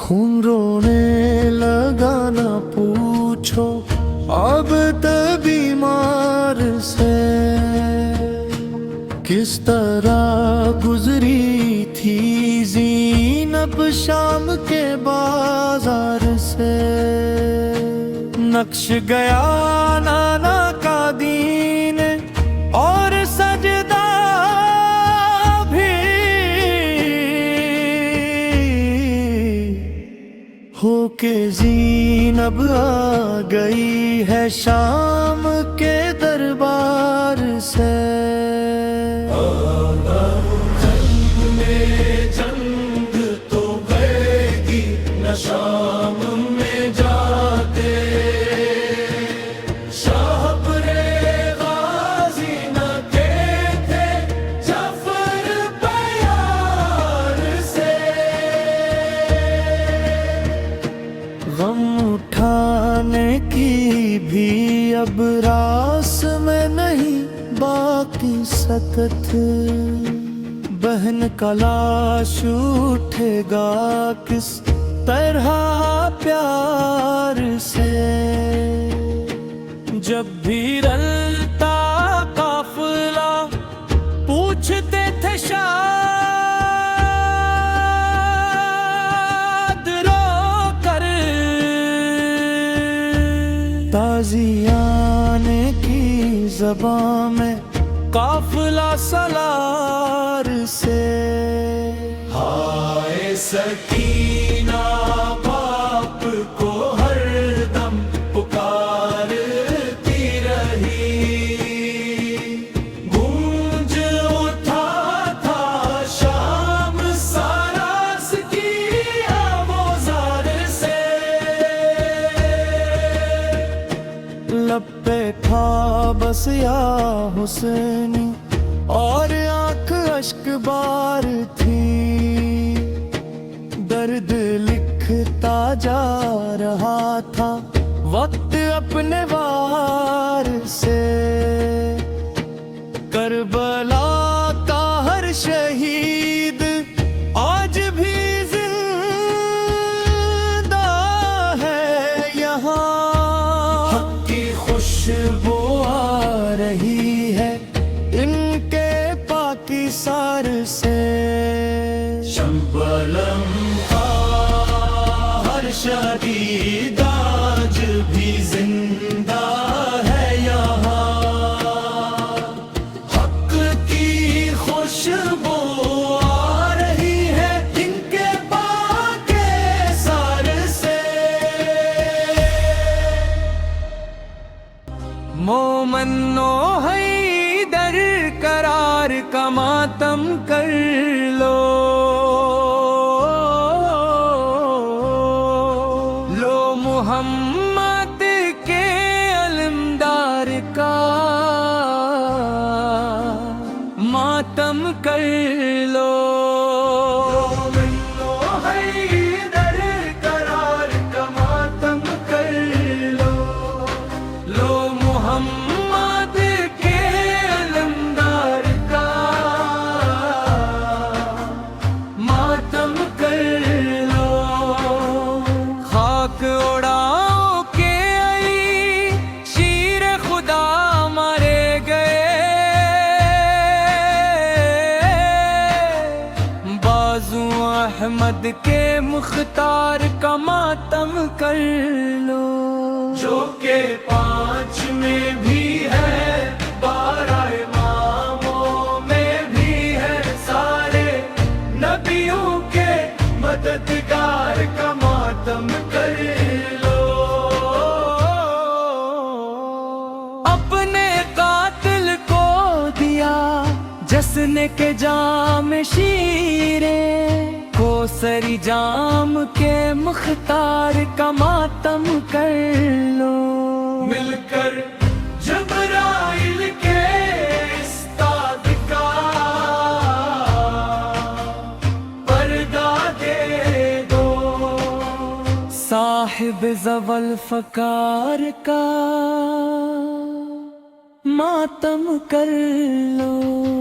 خون رونے لگا نہ پوچھو اب تک بیمار سے، کس طرح گزری تھی زینب شام کے بازار سے۔ نقش گیا نانا کا دین اور سجدہ بھی، ہو کے زینب آ گئی ہے شام کے دربار سے۔ جنگ تو گئے گی نہ شام میں جاتے، شاہپور غازی نہ کہتے جعفر پیار سے۔ غم اٹھانے کی بھی اب راس میں نہیں باقی سکت، بہن کا لاش اٹھے گا کس طرح پیار سے۔ جب بھی رلتا قافلہ پوچھتے تھے شاد رو کر، تازیانے کی زبان میں قافلہ سالار سے۔ ہائے سکینہ باپ کو ہر دم پکارتی رہی، گونج اٹھا تھا شام ساراس کی آوازار سے۔ لب پہ تھا بس یا حسینی اور آنکھ اشک بار تھی، درد لکھتا جا رہا تھا وقت اپنے وار سے۔ کربلا کا ہر شہید آج بھی زندہ ہے یہاں، حق کی خوشبو آ رہی ہے ان کے پاکی سار سے۔ شمبلم کا ہر شہید آج بھی زندہ ہے یہاں، حق کی خوشبو آ رہی ہے ان کے پاکی سار سے۔ مومنو حیدر قرار کا ماتم کر لو، لو محمد کے علمدار کا ماتم کر لو۔ مومنو حیدر قرار کا ماتم کر لو، لو محمد کے علمدار کا ماتم کر لو۔ خاک اڑاؤ کے علی شیر خدا مارے گئے، بازو احمد کے مختار کا ماتم کر لو۔ جو کہ 5 میں بھی ہے، 12 اماموں میں بھی ہے، سارے نبیوں کے مددگار کا ماتم کر لو۔ اپنے قاتل کو دیا جشن کے جام شیرے، کوثری جام کے مختار کا ماتم کر لو۔ مل کر جبرائیل کے استاد کا صاحب ذوالفقار کا ماتم کر لو۔